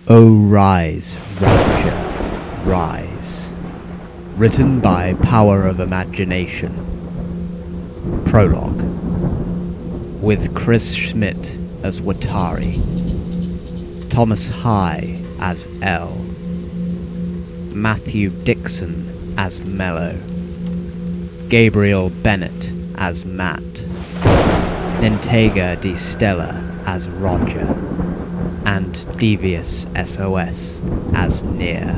O rise, Rapture, rise. Written by Power of Imagination. Prologue. With Chris Schmidt as Watari. Thomas High as L. Matthew Dixon as Mello. Gabriel Bennett as Matt. Nintega Di Stella as Roger. And Devious SOS as Near.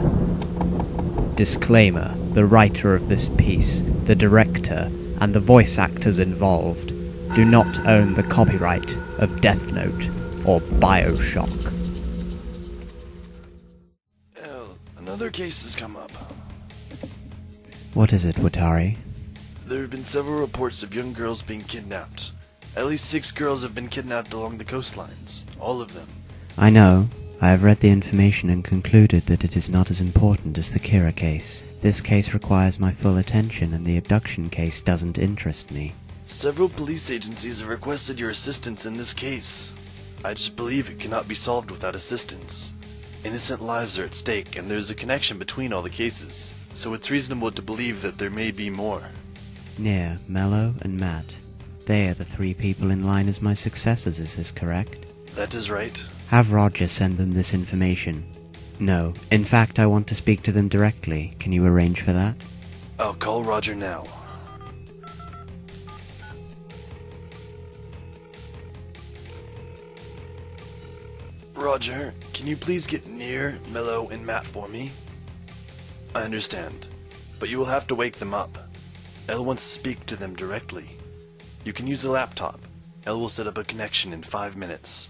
Disclaimer: the writer of this piece, the director, and the voice actors involved do not own the copyright of Death Note or BioShock. Another case has come up. What is it, Watari? There have been several reports of young girls being kidnapped. At least 6 girls have been kidnapped along the coastlines. All of them. I know. I have read the information and concluded that it is not as important as the Kira case. This case requires my full attention, and the abduction case doesn't interest me. Several police agencies have requested your assistance in this case. I just believe it cannot be solved without assistance. Innocent lives are at stake, and there's a connection between all the cases, so it's reasonable to believe that there may be more. Near, Mello, and Matt. They are the 3 people in line as my successors, is this correct? That is right. Have Roger send them this information. No, in fact I want to speak to them directly. Can you arrange for that? I'll call Roger now. Roger, can you please get Near, Mello, and Matt for me? I understand, but you will have to wake them up. Elle wants to speak to them directly. You can use a laptop. Elle will set up a connection in 5 minutes.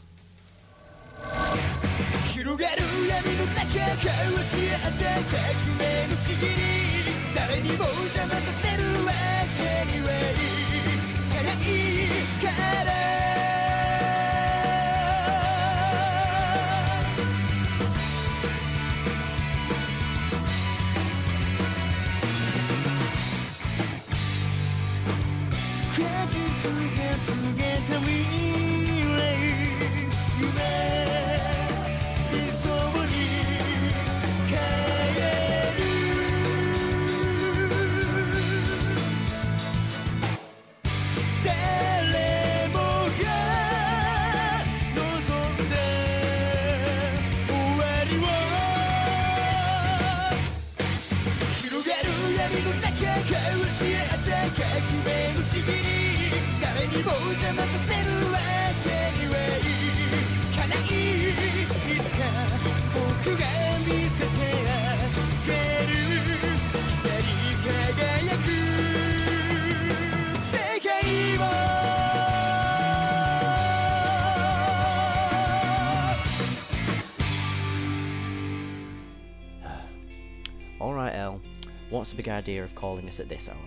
Alright, Elle. What's the big idea of calling us at this hour?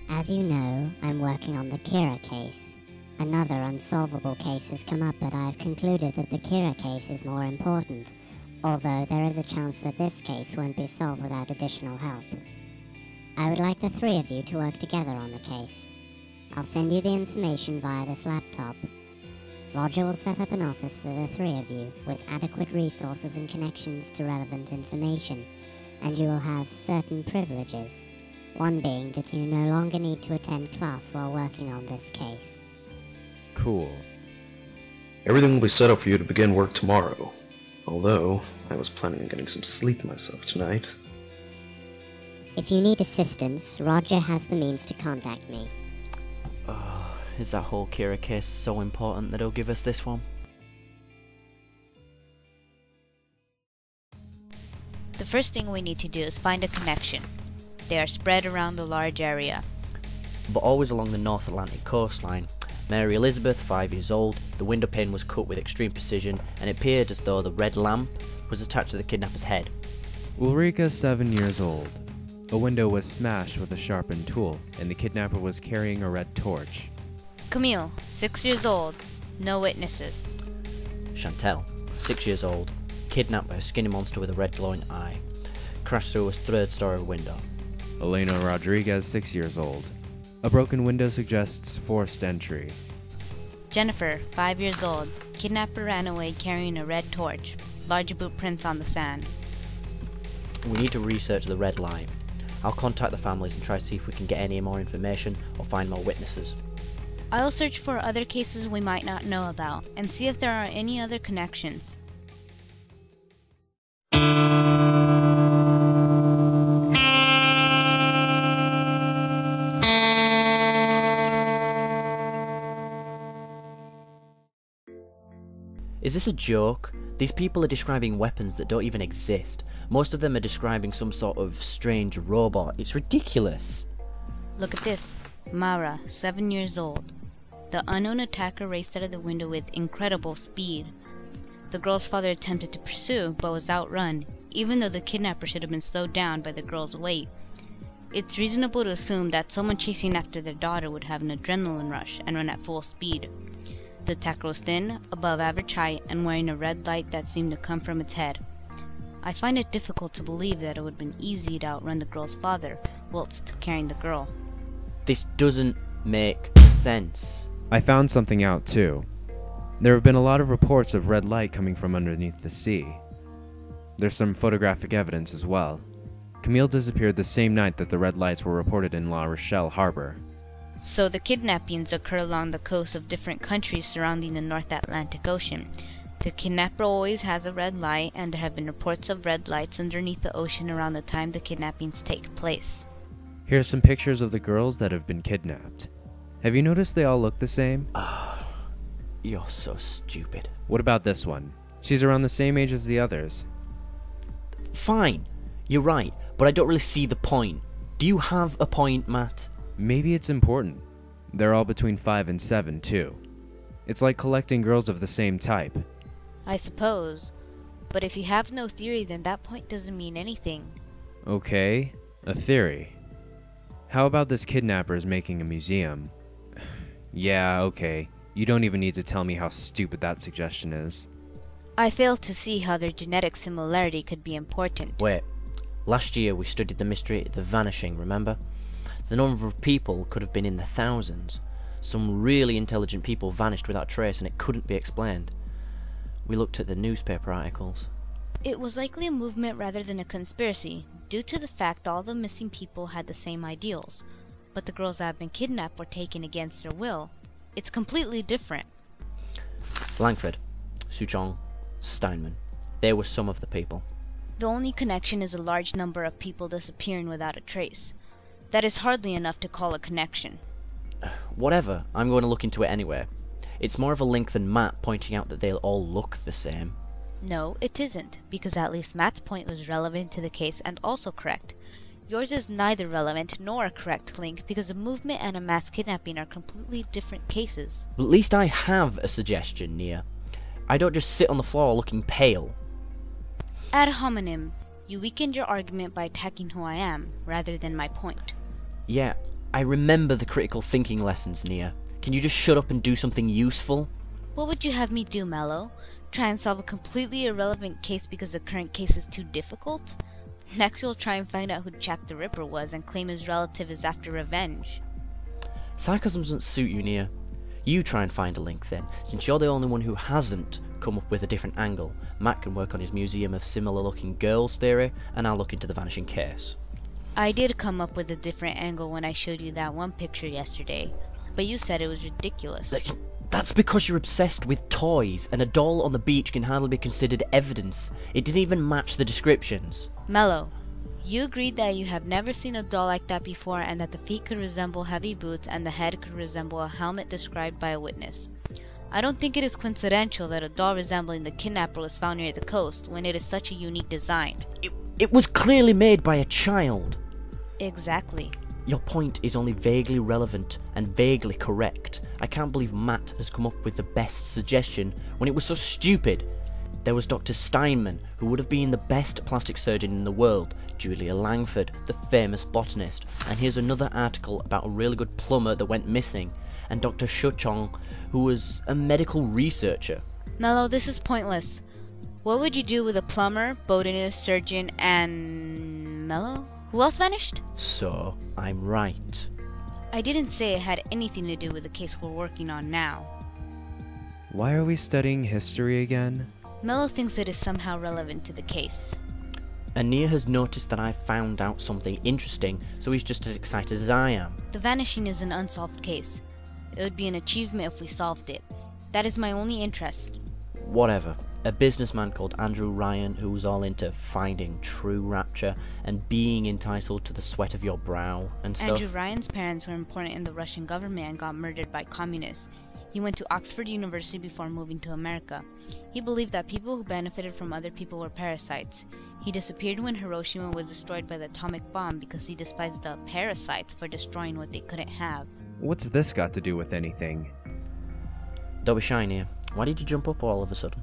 As you know, I'm working on the Kira case. Another unsolvable case has come up, but I have concluded that the Kira case is more important, although there is a chance that this case won't be solved without additional help. I would like the 3 of you to work together on the case. I'll send you the information via this laptop. Roger will set up an office for the 3 of you, with adequate resources and connections to relevant information, and you will have certain privileges. One being that you no longer need to attend class while working on this case. Cool. Everything will be set up for you to begin work tomorrow. Although, I was planning on getting some sleep myself tonight. If you need assistance, Roger has the means to contact me. Is that whole Kira case so important that he'll give us this one? The first thing we need to do is find a connection. They are spread around the large area. But always along the North Atlantic coastline. Mary Elizabeth, 5 years old, the window pane was cut with extreme precision, and it appeared as though the red lamp was attached to the kidnapper's head. Ulrika, 7 years old. A window was smashed with a sharpened tool, and the kidnapper was carrying a red torch. Camille, 6 years old. No witnesses. Chantel, 6 years old, kidnapped by a skinny monster with a red glowing eye. Crashed through a 3rd story window. Elena Rodriguez, 6 years old. A broken window suggests forced entry. Jennifer, 5 years old. Kidnapper ran away carrying a red torch. large boot prints on the sand. We need to research the red light. I'll contact the families and try to see if we can get any more information or find more witnesses. I'll search for other cases we might not know about, and see if there are any other connections. Is this a joke? These people are describing weapons that don't even exist. Most of them are describing some sort of strange robot. It's ridiculous. Look at this. Mara, 7 years old. The unknown attacker raced out of the window with incredible speed. The girl's father attempted to pursue, but was outrun, even though the kidnapper should have been slowed down by the girl's weight. It's reasonable to assume that someone chasing after their daughter would have an adrenaline rush and run at full speed. The attacker was thin, above average height, and wearing a red light that seemed to come from its head. I find it difficult to believe that it would have been easy to outrun the girl's father, whilst carrying the girl. This doesn't make sense. I found something out too. There have been a lot of reports of red light coming from underneath the sea. There's some photographic evidence as well. Camille disappeared the same night that the red lights were reported in La Rochelle harbor. So the kidnappings occur along the coasts of different countries surrounding the North Atlantic Ocean. The kidnapper always has a red light, and there have been reports of red lights underneath the ocean around the time the kidnappings take place. Here are some pictures of the girls that have been kidnapped. Have you noticed they all look the same? You're so stupid. What about this one? She's around the same age as the others. Fine, you're right, but I don't really see the point. Do you have a point, Matt? Maybe it's important. They're all between 5 and 7, too. It's like collecting girls of the same type. I suppose. But if you have no theory, then that point doesn't mean anything. Okay, a theory. How about this kidnapper is making a museum? Yeah, okay. You don't even need to tell me how stupid that suggestion is. I fail to see how their genetic similarity could be important. Wait, last year we studied the mystery of the vanishing, remember? The number of people could have been in the thousands. Some really intelligent people vanished without trace and it couldn't be explained. We looked at the newspaper articles. It was likely a movement rather than a conspiracy, due to the fact all the missing people had the same ideals. But the girls that have been kidnapped were taken against their will. It's completely different. Langford, Souchong, Steinman. They were some of the people. The only connection is a large number of people disappearing without a trace. That is hardly enough to call a connection. Whatever, I'm going to look into it anyway. It's more of a link than Matt pointing out that they'll all look the same. No, it isn't, because at least Matt's point was relevant to the case and also correct. Yours is neither relevant nor a correct link because a movement and a mass kidnapping are completely different cases. Well, at least I have a suggestion, Nia. I don't just sit on the floor looking pale. Ad hominem, you weakened your argument by attacking who I am, rather than my point. Yeah, I remember the critical thinking lessons, Nia. Can you just shut up and do something useful? What would you have me do, Mello? Try and solve a completely irrelevant case because the current case is too difficult? Next you'll try and find out who Jack the Ripper was and claim his relative is after revenge. Sarcasm doesn't suit you, Nia. You try and find a link then, since you're the only one who hasn't come up with a different angle. Matt can work on his museum of similar looking girls theory, and I'll look into the vanishing case. I did come up with a different angle when I showed you that one picture yesterday, but you said it was ridiculous. That's because you're obsessed with toys, and a doll on the beach can hardly be considered evidence. It didn't even match the descriptions. Mello, you agreed that you have never seen a doll like that before and that the feet could resemble heavy boots and the head could resemble a helmet described by a witness. I don't think it is coincidental that a doll resembling the kidnapper was found near the coast when it is such a unique design. It was clearly made by a child. Exactly. Your point is only vaguely relevant and vaguely correct. I can't believe Matt has come up with the best suggestion when it was so stupid. There was Dr. Steinman, who would have been the best plastic surgeon in the world, Julia Langford, the famous botanist, and here's another article about a really good plumber that went missing, and Dr. Souchong, who was a medical researcher. Mello, this is pointless. What would you do with a plumber, botanist, surgeon, and... Mello? Who else vanished? So, I'm right. I didn't say it had anything to do with the case we're working on now. Why are we studying history again? Mello thinks it is somehow relevant to the case. Anir has noticed that I found out something interesting, so he's just as excited as I am. The vanishing is an unsolved case. It would be an achievement if we solved it. That is my only interest. Whatever. A businessman called Andrew Ryan who was all into finding true rapture and being entitled to the sweat of your brow and stuff. Andrew Ryan's parents were important in the Russian government and got murdered by communists. He went to Oxford University before moving to America. He believed that people who benefited from other people were parasites. He disappeared when Hiroshima was destroyed by the atomic bomb because he despised the parasites for destroying what they couldn't have. What's this got to do with anything? Don't be shy, Anir. Why did you jump up all of a sudden?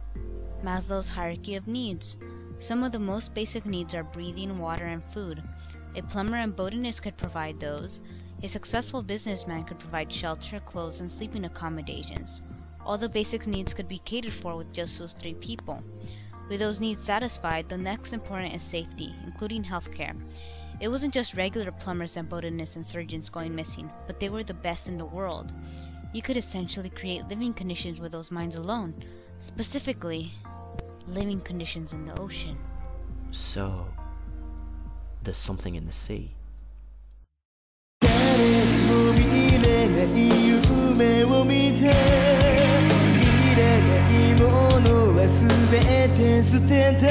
Maslow's hierarchy of needs. Some of the most basic needs are breathing, water, and food. A plumber and botanist could provide those. A successful businessman could provide shelter, clothes, and sleeping accommodations. All the basic needs could be catered for with just those 3 people. With those needs satisfied, the next important is safety, including healthcare. It wasn't just regular plumbers and botanists and surgeons going missing, but they were the best in the world. You could essentially create living conditions with those minds alone. Specifically, living conditions in the ocean. So, there's something in the sea. も見れない夢を見ていらないものは全て捨てた